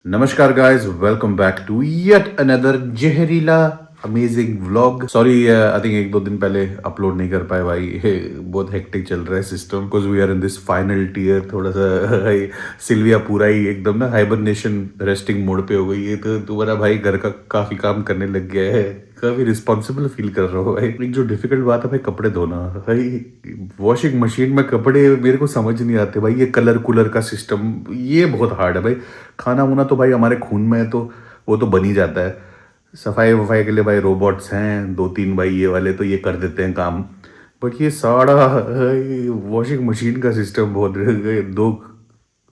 नमस्कार guys, welcome back to yet another जहरीला amazing vlog. Sorry, I think एक दो दिन पहले अपलोड नहीं कर पाए भाई। बहुत हेक्टिक चल रहा है system, because we are in this final tier. थोड़ा सा सिल्विया पूरा ही एकदम ना हाइबरनेशन रेस्टिंग मोड पे हो गई है, तो तुम्हारा भाई घर का काफी काम करने लग गया है। काफी रिस्पॉन्सिबल फील कर रहा हो भाई। एक जो डिफिकल्ट बात है भाई, कपड़े धोना भाई। वॉशिंग मशीन में कपड़े मेरे को समझ नहीं आते भाई। ये कलर कूलर का सिस्टम ये बहुत हार्ड है भाई। खाना वाना तो भाई हमारे खून में है, तो वो तो बन ही जाता है। सफाई वफाई के लिए भाई रोबोट्स हैं दो तीन भाई, ये वाले तो ये कर देते हैं काम। बट ये सारा वॉशिंग मशीन का सिस्टम बहुत दो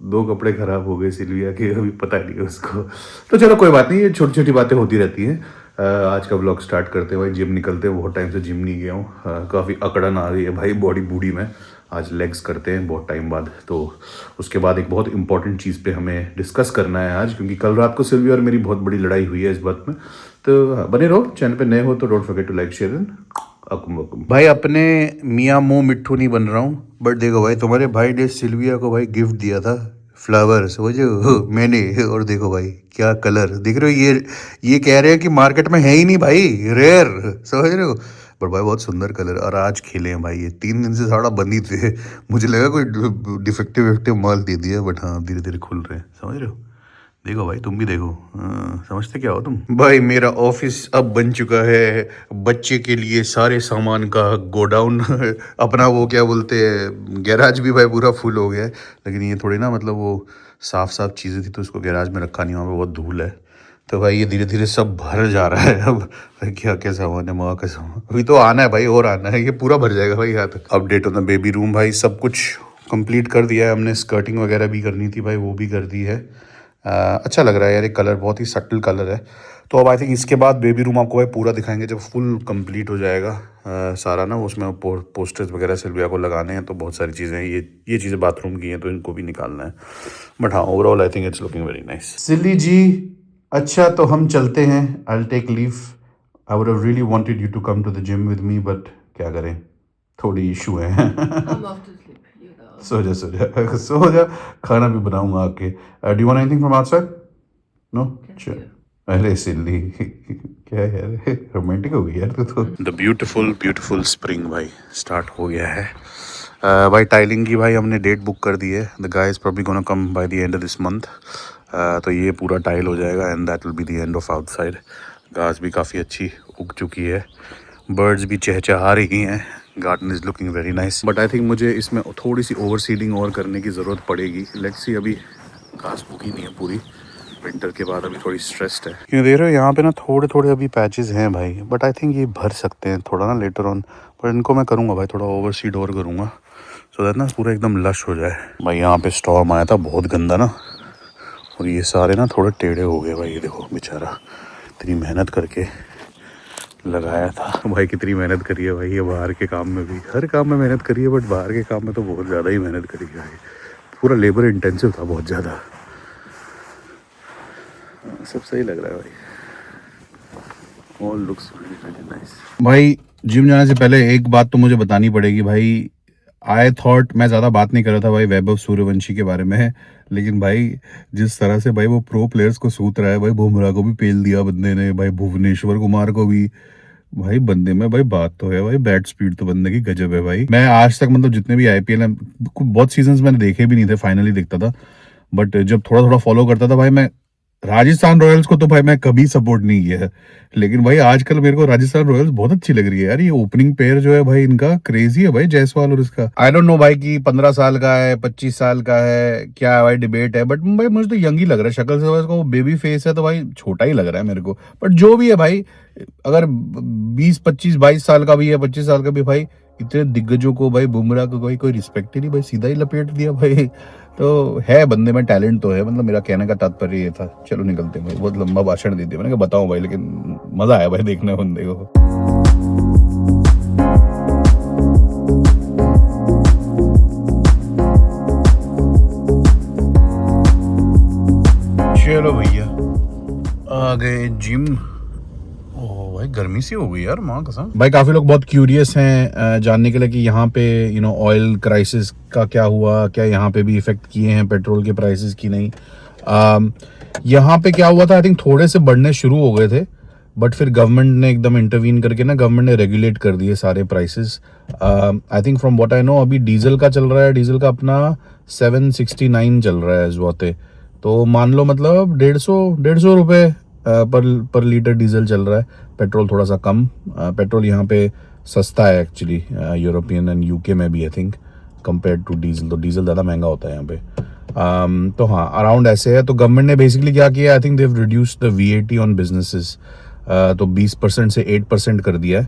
दो कपड़े खराब हो गए सिल्विया के, अभी पता नहीं है उसको। तो चलो कोई बात नहीं, ये छोटी छोटी बातें होती रहती हैं। आज का ब्लॉग स्टार्ट करते हैं भाई। जिम निकलते हैं, बहुत टाइम से जिम नहीं गया हूँ। काफ़ी अकड़न आ रही है भाई बॉडी बूडी में। आज लेग्स करते हैं बहुत टाइम बाद। तो उसके बाद एक बहुत इंपॉर्टेंट चीज़ पे हमें डिस्कस करना है आज, क्योंकि कल रात को सिल्वी और मेरी बहुत बड़ी लड़ाई हुई है इस बात में। तो बने रहो, चैनल पे नए हो तो don't forget to like share and अकुम वकुम। भाई अपने मियाँ मुँह मिट्ठू नहीं बन रहा हूँ, बट देखो भाई तुम्हारे भाई ने सिल्विया को भाई गिफ्ट दिया था फ्लावर, समझो मैंने। और देखो भाई क्या कलर दिख रहे हो। ये कह रहे हैं कि मार्केट में है ही नहीं भाई, रेयर, समझ रहे हो। पर भाई बहुत सुंदर कलर। और आज खेले हैं भाई, ये 3 दिन से सारा बंद ही थे। मुझे लगा कोई डिफेक्टिव विफेक्टिव माल दे दिया, बट हाँ धीरे धीरे खुल रहे हैं, समझ रहे हो। देखो भाई तुम भी देखो, समझते क्या हो तुम भाई। मेरा ऑफिस अब बन चुका है बच्चे के लिए सारे सामान का गोडाउन। अपना वो क्या बोलते हैं, गैराज भी भाई पूरा फुल हो गया है। लेकिन ये थोड़ी ना, मतलब वो साफ साफ चीज़ें थी तो उसको गैराज में रखा नहीं, वहाँ पे बहुत धूल है। तो भाई ये धीरे धीरे सब भर जा रहा है अब। भाई क्या क्या सामान है, माँ का सामान अभी तो आना है भाई, और आना है, ये पूरा भर जाएगा भाई यहाँ तक। अपडेट होता बेबी रूम भाई, सब कुछ कंप्लीट कर दिया है हमने। स्कर्टिंग वगैरह भी करनी थी भाई, वो भी कर दी है। अच्छा लग रहा है यार, ये कलर बहुत ही सटल कलर है। तो अब आई थिंक इसके बाद बेबी रूम आपको भाई पूरा दिखाएंगे जब फुल कंप्लीट हो जाएगा सारा ना। उसमें पोस्टर्स वगैरह सिल्विया को लगाने हैं, तो बहुत सारी चीज़ें हैं। ये चीज़ें बाथरूम की हैं, तो इनको भी निकालना है। बट हाँ, overall I think it's looking very nice. Silly ji, अच्छा तो हम चलते हैं। I will take leave. I would have really wanted you to come to the gym with me, but क्या करें, थोड़ी इशू है। I'm off to sleep. You know. सो जा सो जा सो जा। खाना भी बनाऊंगा आके। Do you want anything from outside? No, Can see चल। you. अरे सिल्ली, क्या यार, रोमांटिक हो गई यार तू तो। द ब्यूटीफुल ब्यूटीफुल स्प्रिंग भाई स्टार्ट हो गया है। भाई टाइलिंग की भाई हमने डेट बुक कर दी है। The guy is probably gonna come by the end of this month. तो ये पूरा टाइल हो जाएगा and that will be the end of outside. घास भी काफ़ी अच्छी उग चुकी है, बर्ड्स भी चहचहा रही हैं। Garden is looking very nice, but I think मुझे इसमें थोड़ी सी ओवर सीडिंग और करने की ज़रूरत पड़ेगी। लेट्स सी, अभी घास उगी नहीं है पूरी। विंटर के बाद अभी थोड़ी स्ट्रेस्ड है, क्यों देख रहे हो। यहाँ पे ना थोड़े थोड़े अभी पैचेस हैं भाई, बट आई थिंक ये भर सकते हैं थोड़ा ना लेटर ऑन। पर इनको मैं करूँगा भाई, थोड़ा ओवर सीड और करूँगा, सो दैट ना पूरा एकदम लश हो जाए भाई। यहाँ पे स्टॉर्म आया था बहुत गंदा ना, और ये सारे ना थोड़े टेढ़े हो गए भाई। ये देखो बेचारा, इतनी मेहनत करके लगाया था भाई। कितनी मेहनत करी है भाई, ये बाहर के काम में भी, हर काम में मेहनत करी है, बट बाहर के काम में तो बहुत ज़्यादा ही मेहनत करी है भाई। पूरा लेबर इंटेंसिव था बहुत ज़्यादा। सब सही लग रहा है भाई, ऑल लुक्स रियली नाइस। भाई जिम जाने से पहले एक बात तो मुझे बतानी पड़ेगी भाई। आई थॉट, मैं ज़्यादा बात नहीं कर रहा था भाई वैभव सूर्यवंशी के बारे में, लेकिन भाई जिस तरह से भाई वो प्रो प्लेयर्स को सूत रहा है भाई, बुमराह को भी पेल दिया बंदे ने भाई, भुवनेश्वर कुमार को भी। भाई बंदे में भाई बात तो है भाई, बैट स्पीड तो बंदे की गजब है भाई। मैं आज तक मतलब जितने भी आईपीएल हैं, बहुत सीजन्स मैंने देखे भी नहीं थे, फाइनली दिखता था। बट जब थोड़ा थोड़ा फॉलो करता था भाई मैं, राजस्थान रॉयल्स को तो भाई मैं कभी सपोर्ट नहीं किया है, लेकिन भाई आजकल मेरे को राजस्थान रॉयल्स बहुत अच्छी लग रही है यार। ये ओपनिंग पेयर जो है भाई इनका क्रेजी है भाई, जायसवाल और इसका। आई डोंट नो भाई कि 15 साल का है 25 साल का है, क्या है भाई, डिबेट है, बट भाई मुझे तो यंग ही लग रहा है शक्ल से। इसका वो बेबी फेस है तो भाई छोटा ही लग रहा है मेरे को। बट जो भी है भाई, अगर 20 25 22 साल का भी है, 25 साल का भी, भाई इतने दिग्गजों को भाई, बुमराह को भाई कोई रिस्पेक्ट ही नहीं भाई, सीधा ही लपेट दिया भाई। तो है बंदे में टैलेंट तो है, मतलब मेरा कहने का तात्पर्य ये था। चलो निकलते हैं भाई, बहुत लंबा भाषण दे दिया मैंने, कहा बताऊं भाई, लेकिन मजा आया भाई देखने बंदे को। चलो भैया आ गए जिम। ओह भाई गर्मी सी हो गई यार, माँ कसम। भाई काफी लोग बहुत क्यूरियस हैं जानने के लिए कि यहाँ पे ऑयल क्राइसिस का क्या हुआ, क्या यहाँ पे भी इफेक्ट किए हैं पेट्रोल के प्राइसेस की नहीं। यहाँ पे क्या हुआ था, आई थिंक थोड़े से बढ़ने शुरू हो गए थे, बट फिर गवर्नमेंट ने एकदम इंटरवीन करके ना गवर्नमेंट ने रेगुलेट कर दिए सारे prices. I think from what I know अभी डीजल का चल रहा है, डीजल का अपना 769 चल रहा है इस वोते. तो मान लो मतलब 150 रुपये पर लीटर डीजल चल रहा है. पेट्रोल थोड़ा सा कम. पेट्रोल यहाँ पे सस्ता है एक्चुअली, यूरोपियन एंड यूके में भी I think compare to diesel. तो डीजल ज़्यादा महंगा होता है यहाँ पे. तो हाँ अराउंड ऐसे है. तो गवर्नमेंट ने बेसिकली क्या किया, I think Dev reduce the VAT on businesses. तो 20% से 8% कर दिया है.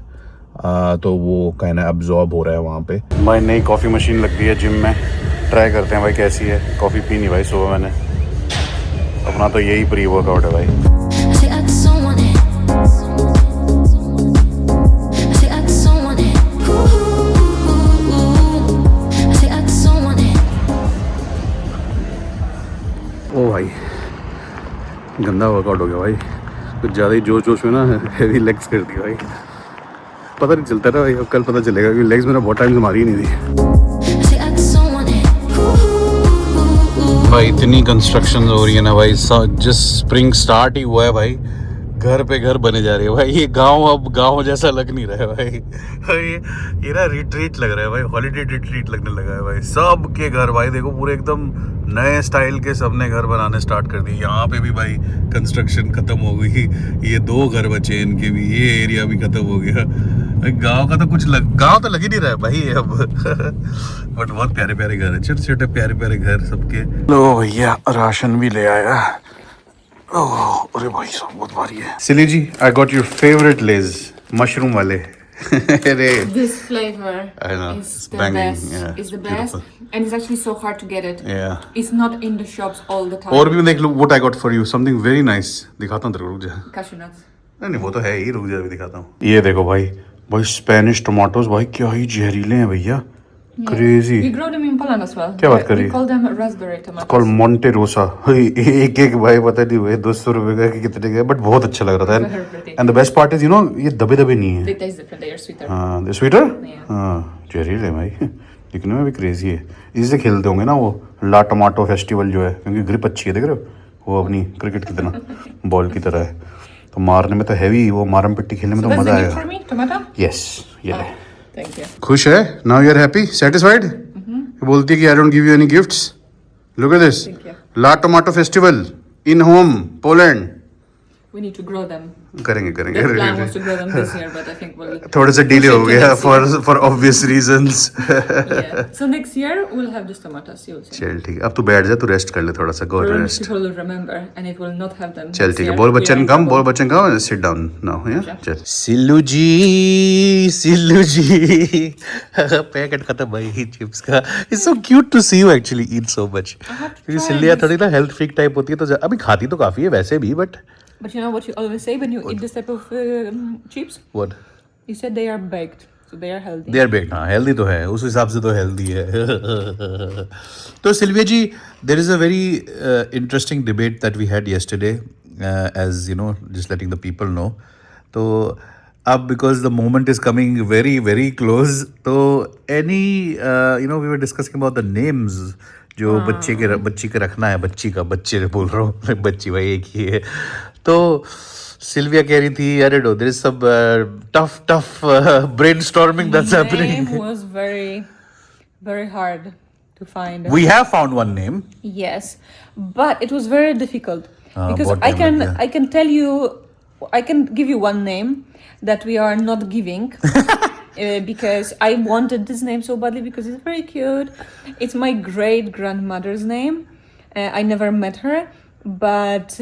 तो वो कहना अब्जॉर्ब हो रहा है वहाँ पे. भाई नई कॉफ़ी मशीन लग गई है जिम में, ट्राई करते हैं भाई कैसी है. कॉफ़ी पी नहीं भाई सुबह मैंने, अपना तो यही प्री वर्कआउट है भाई. ओ भाई गंदा वर्कआउट हो गया भाई, कुछ ज़्यादा ही जोश में ना हैवी लेग्स कर दी भाई. पता नहीं चलता था भाई, अब कल पता चलेगा क्योंकि लेग्स मेरा बहुत टाइम से मारी ही नहीं थी भाई. इतनी कंस्ट्रक्शन हो रही है ना भाई, जिस स्प्रिंग स्टार्ट ही हुआ है भाई, घर पे घर बने जा रहे हैं भाई. ये गांव अब गांव जैसा लग नहीं रहा है भाई. ये ना रिट्रीट लग रहा है भाई, हॉलीडे रिट्रीट लगने लगा है भाई. सबके घर भाई देखो पूरे एकदम नए स्टाइल के सबने घर बनाने स्टार्ट कर दिए. यहाँ पे भी भाई कंस्ट्रक्शन खत्म हो गई. ये 2 घर बचे इनके भी, ये एरिया भी खत्म हो गया. गांव का तो गांव तो लग ही नहीं रहा है भाई अब. बट बहुत प्यारे प्यारे घर है, छोटे छोटे प्यारे प्यारे घर सबके. लो भैया राशन भी ले आया. ओह अरे भाई साहब बहुत भारी है. Silly ji I got your favourite Lay's mushroom वाले. अरे This flavor I know, is it's the banging, best. yeah, It's the it's best, beautiful. and it's actually so hard to get it. Yeah. It's not in the shops all the time. और भी देख लो what I got for you, something very nice. दिखाता हूँ तेरे को, रुक जा. Cashew nuts. नहीं वो तो है ही, रुक जा अभी दिखाता हूँ. ये देखो भाई, भाई स्पेनिश टमाटोज भाई क्या ही जहरीले हैं भैया. Crazy. We grow them in Poland as well. क्या बात कर रही We है? call them raspberry tomatoes. Call Monte Rosa. एक एक भाई पता नहीं हुए 200 रुपए का कि कितने का, बट बहुत अच्छा लग रहा था. Very pretty. And the best part is you know ये दबे दबे नहीं है. They taste different. They are sweeter. हाँ दे स्वीटर. Yeah. हाँ जहरीले भाई, दिखने में भी क्रेजी है. इससे खेलते होंगे ना वो ला टमाटो फेस्टिवल जो है, क्योंकि ग्रिप अच्छी है देख रहे हो, वो अपनी क्रिकेट की तरह बॉल की तरह है. तो मारने में तो हैवी, वो मारम पिट्टी खेलने में So तो that's मजा the gift आएगा. for me, tomato. यस ये ले. Thank you. खुश है now, you are happy satisfied. बोलती है कि I don't give you any gifts. Look at this, Thank you. ला tomato festival in home Poland. We need to grow them. करेंगे The plan was करेंगे. to grow them this year, but I think we'll. थोड़े से delay push it हो to गया next year. For obvious reasons. Yeah. So next year we'll have just tomatoes. You'll see. चल ठीक है, अब तू बैठ जा, तू रेस्ट कर ले थोड़ा सा. गो Remember, rest. people will remember, and if we'll not have them. चल next ठीक है, year, बोल we are Bachchan in come, बोल trouble. Bachchan come. Sit down now. या Okay. चल. सिल्लू जी, सिल्लू जी. पैकेट खत्म भाई चिप्स का. It's so cute to see you actually eat so much. क्योंकि try सिल्लिया this. थोड़ी ना हेल्थ फ्रीक टाइप होती है, तो अभी खाती तो काफी है वैसे भी, but But you know what you always say when you eat this type of chips? What You said they are baked, so they are healthy. They are baked. हाँ हेल्दी तो है, उस हिसाब से तो हेल्दी है. तो Silvia ji, there is a very interesting debate that we had yesterday, as you know just letting the people know. तो अब because the moment is coming very very close, तो any you know we were discussing about the names जो बच्ची के रखना है. बच्चे बोल रहा हूँ, बच्ची भाई एक ही है. तो सिल्विया कह रही थी, I don't know, there is some tough brainstorming that's happening. Name was very, very hard to find. We have found one name. Yes, but it was very difficult because what name is that? I can tell you, I can give you one name that we are not giving because I wanted this name so badly because it's very cute. It's my great grandmother's name. I never met her, but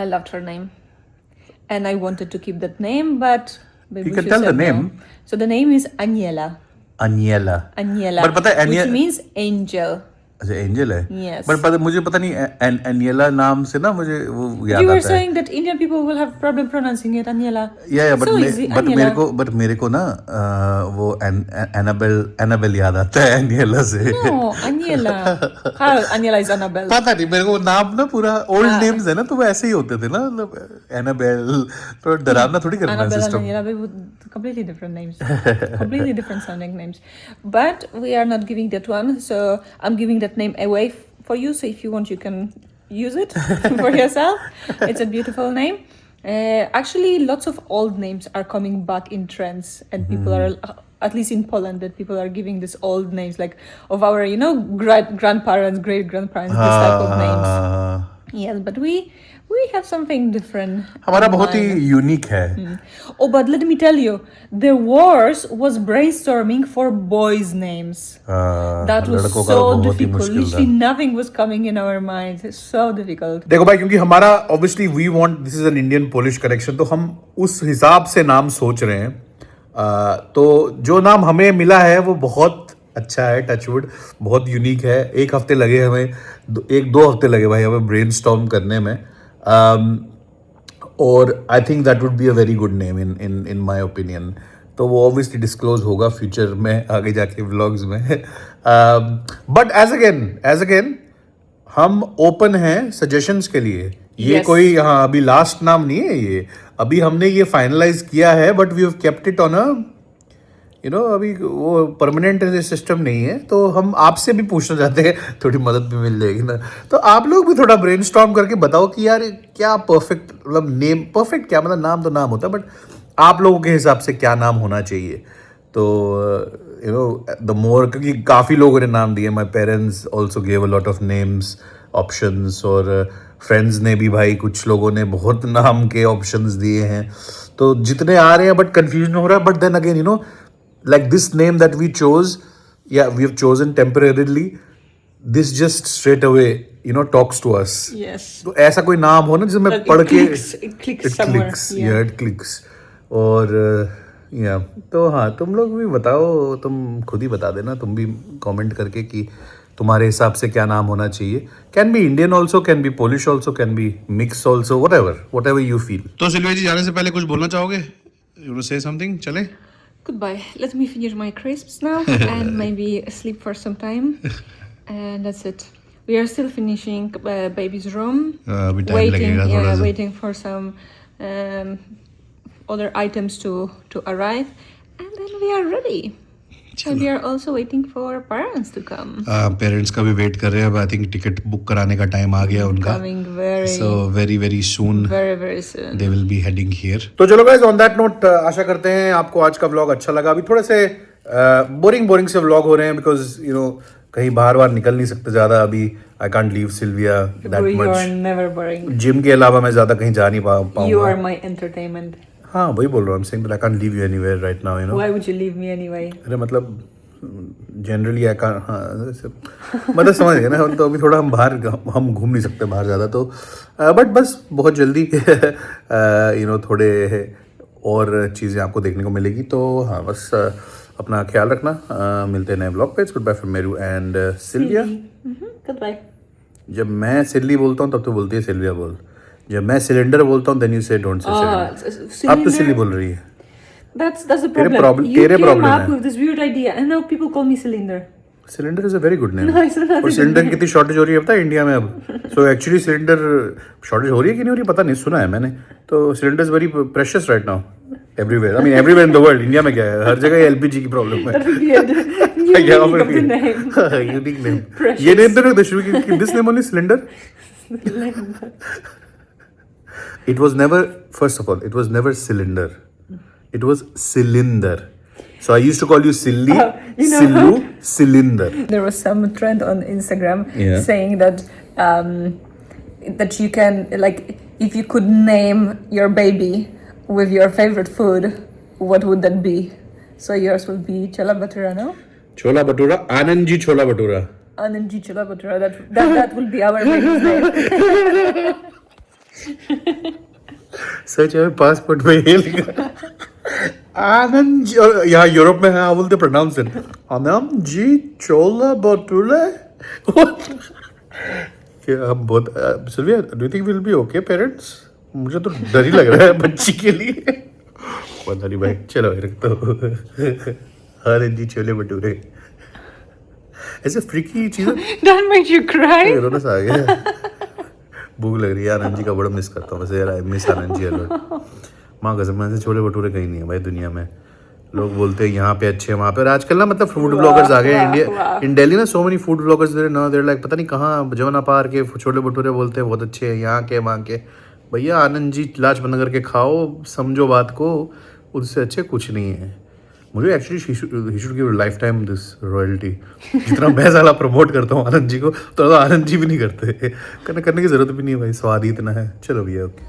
I loved her name, and I wanted to keep that name. But maybe You can she tell the said no. name. So the name is Aniela. Aniela. Aniela. But पता है which means angel. अच्छा angel है. Yes. But मुझे पता नहीं एनियला नाम से ना मुझे वो याद You were आता है. saying that Indian people will have problem pronouncing it Aniela. या So easy, Aniela. मेरे को ना वो एनाबेल याद आता है एनियला से. No, Aniela. How Aniela is Annabelle? पता नहीं मेरे को नाम ना पूरा ओल्ड नेम्स है ना, तो वो ऐसे ही होते थे ना, मतलब एनाबेल. तो डरावना थोड़ी करना है Annabelle and system. Aniela, they would completely different names, completely different sounding names. But we are not giving that one, so I'm giving that name away for you. So if you want, you use it for yourself. It's a beautiful name. Actually, lots of old names are coming back in trends, and people are, at least in Poland, that people are giving these old names, like of our, grandparents, great grandparents, this type of names. हाँ, Yes, but we have something different. हमारा in बहुत ही mind. Unique है. Oh, but let me tell you, the wars was brainstorming for boys' names. That was लड़कों का so बहुत ही difficult. मुश्किल था. Literally nothing was coming in our minds. It's so difficult. देखो भाई, क्योंकि हमारा obviously we want, this is an Indian Polish connection, तो हम उस हिसाब से नाम सोच रहे हैं. तो जो नाम हमें मिला है वो बहुत अच्छा है, टचवुड, बहुत यूनिक है. एक हफ्ते लगे हमें, 1-2 हफ्ते लगे भाई हमें ब्रेनस्टॉर्म करने में. और I think that would be a very good name in my opinion. तो वो ऑब्वियसली डिस्क्लोज होगा फ्यूचर में, आगे जाके व्लॉग्स में. बट एज अगेन हम ओपन हैं सजेशंस के लिए. ये Yes. कोई हाँ अभी लास्ट नाम नहीं है ये. अभी हमने ये फाइनलाइज किया है, but we have kept it on a अभी वो परमानेंट सिस्टम नहीं है. तो हम आपसे भी पूछना चाहते हैं, थोड़ी मदद भी मिल जाएगी ना. तो आप लोग भी थोड़ा ब्रेनस्टॉर्म करके बताओ कि यार क्या परफेक्ट, मतलब नेम परफेक्ट क्या, मतलब नाम तो नाम होता है, बट आप लोगों के हिसाब से क्या नाम होना चाहिए. तो द मोर, क्योंकि काफ़ी लोगों ने नाम दिए. My parents also gave a lot of names, options, और फ्रेंड्स ने भी भाई, कुछ लोगों ने बहुत नाम के ऑप्शंस दिए हैं. तो जितने आ रहे हैं, बट कन्फ्यूजन हो रहा है. But then again like this name that we chose, we have chosen temporarily, this just straight away talks to us. Yes. तो ऐसा कोई नाम हो ना जिसमें That it पढ़ के clicks somewhere, yeah. it clicks. और तो हाँ, तुम लोग भी बताओ, तुम खुद ही बता देना, तुम भी कमेंट करके कि तुम्हारे हिसाब से क्या नाम होना चाहिए. Can be Indian also, can be Polish also, can be mix also, what ever you feel. तो सिल्विया जी, जाने से पहले कुछ बोलना चाहोगे? यू से समथिंग? चले. Goodbye. Let me finish my crisps now and maybe sleep for some time. And that's it. We are still finishing baby's room. अभी टाइम लगेगा थोड़ा सा. Waiting for some other items to arrive. And then we are ready. And we are also waiting for parents to come. Parents का भी wait कर रहे हैं. अब आई थिंक टिकट बुक कराने का टाइम आ गया उनका. Coming very, so very very soon very, very soon. They will be heading here. तो चलो गाइस, ऑन दैट नोट आशा करते हैं आपको आज का व्लॉग अच्छा लगा. अभी थोड़े से बोरिंग से व्लॉग हो रहे हैं, बिकॉज कहीं बाहर निकल नहीं सकते ज़्यादा. अभी I can't leave Sylvia that You are मच. never boring. जिम के अलावा मैं ज़्यादा कहीं जा नहीं You पाऊंगा. are my entertainment. हाँ, वही बोल रहा हूँ. आई can't leave you anywhere right now. Why would you leave me anyway? अरे मतलब जनरली आई कांट, हाँ मतलब समझ गए ना. तो अभी थोड़ा हम घूम नहीं सकते बाहर ज़्यादा. तो बट बस बहुत जल्दी थोड़े और चीज़ें आपको देखने को मिलेगी. तो हाँ, बस अपना ख्याल रखना. मिलते हैं नए ब्लॉग पे. Good bye from Meru and Sylvia. Goodbye. जब मैं सिल्ली बोलता हूँ तब तो बोलती है सिल्विया बोल. जब मैं सिलेंडर बोलता हूँ देन यू से डोंट से सिलेंडर. अब तो सिल्ली बोल रही है. That's the problem. You तेरे came problem up है. with this weird idea, and now people call me Cylinder. Cylinder is a very good name. No, it's not a और good cylinder की name. कितनी शॉर्टेज हो रही है पता है इंडिया में अब. सो एक्चुअली सिलेंडर शॉर्टेज हो रही है कि नहीं हो रही पता नहीं, सुना है मैंने. तो cylinder is very precious right now everywhere. I mean everywhere in the world. India में क्या है, हर जगह एलपीजी की प्रॉब्लम है. That would be a new meaning of the name. Unique name. Precious. ये नेम तो नहीं शुरू की this name only cylinder. It was never, first of all, it was never cylinder. It was cylinder. So I used to call you Silly, Sillu, cylinder. There was some trend on Instagram Yeah. saying that that you can, like, if you could name your baby with your favorite food, what would that be? So yours would be chola bhatura, no? Chola Bhatura, Anand ji Chola Bhatura. Anandji chola bhatura. That will be our baby's name. सच है, passport में ये लिखा आनंद जी. और यहाँ Europe में है, how will they pronounce it? Anand ji chola bhature. क्या हम बहुत Silvia, do you think will be okay parents? मुझे तो डर ही लग रहा है बच्ची के लिए. पता नहीं भाई, चलो रखता हूँ. आनंद जी छोले भटूरे ऐसे फ्रीकी चीज़ें. That made you cry? रोना सा आ गया. भूख लग रही है. आनंद जी का बड़ा मिस करता हूँ वैसे यार. I miss Anand ji a lot. माँ कसम, ऐसे छोले भटूरे कहीं नहीं है भाई दुनिया में. लोग बोलते हैं यहाँ पे अच्छे हैं वहाँ पे, और आजकल ना मतलब फूड ब्लॉगर्स आ गए इंडिया इन दिल्ली ना, so many food bloggers there now, there like पता नहीं कहाँ जमुना पार के छोले भटूरे बोलते हैं बहुत अच्छे हैं, यहाँ के वहाँ के। भैया आनंद जी लाजपत नगर के खाओ, समझो बात को, उससे अच्छे कुछ नहीं है। मुझे actually he should give life time this royalty. जितना मैं साला प्रमोट करता हूँ आनंद जी को, तो आनंद जी भी नहीं करते। करने की जरूरत भी नहीं है भाई, स्वाद ही इतना है। चलो भैया ओके।